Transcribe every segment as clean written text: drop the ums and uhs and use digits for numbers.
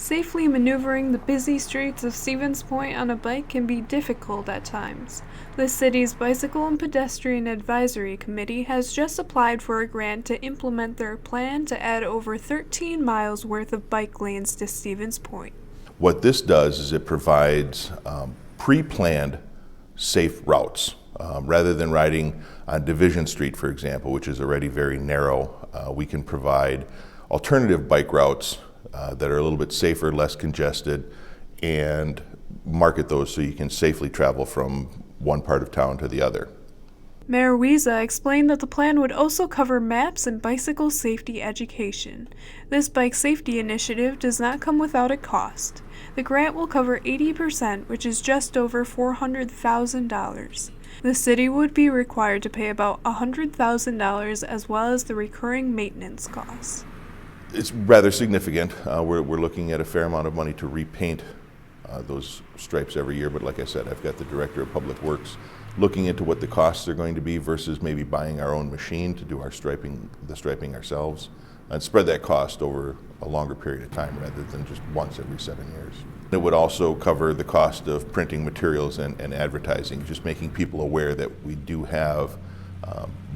Safely maneuvering the busy streets of Stevens Point on a bike can be difficult at times. The city's Bicycle and Pedestrian Advisory Committee has just applied for a grant to implement their plan to add over 13 miles worth of bike lanes to Stevens Point. What this does is it provides pre-planned safe routes. Rather than riding on Division Street, for example, which is already very narrow, we can provide alternative bike routes that are a little bit safer, less congested, and market those so you can safely travel from one part of town to the other. Mayor Wiesa explained that the plan would also cover maps and bicycle safety education. This bike safety initiative does not come without a cost. The grant will cover 80%, which is just over $400,000. The city would be required to pay about $100,000 as well as the recurring maintenance costs. It's rather significant. We're looking at a fair amount of money to repaint those stripes every year, but like I said, I've got the Director of Public Works looking into what the costs are going to be versus maybe buying our own machine to do our the striping ourselves, and spread that cost over a longer period of time rather than just once every 7 years. It would also cover the cost of printing materials and advertising, just making people aware that we do have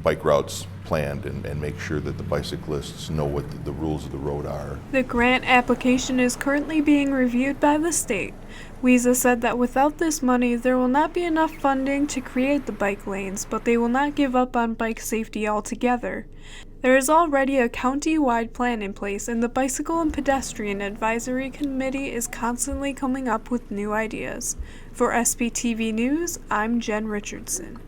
bike routes planned and make sure that the bicyclists know what the rules of the road are. The grant application is currently being reviewed by the state. Wiesa said that without this money, there will not be enough funding to create the bike lanes, but they will not give up on bike safety altogether. There is already a county-wide plan in place, and the Bicycle and Pedestrian Advisory Committee is constantly coming up with new ideas. For SPTV News, I'm Jen Richardson.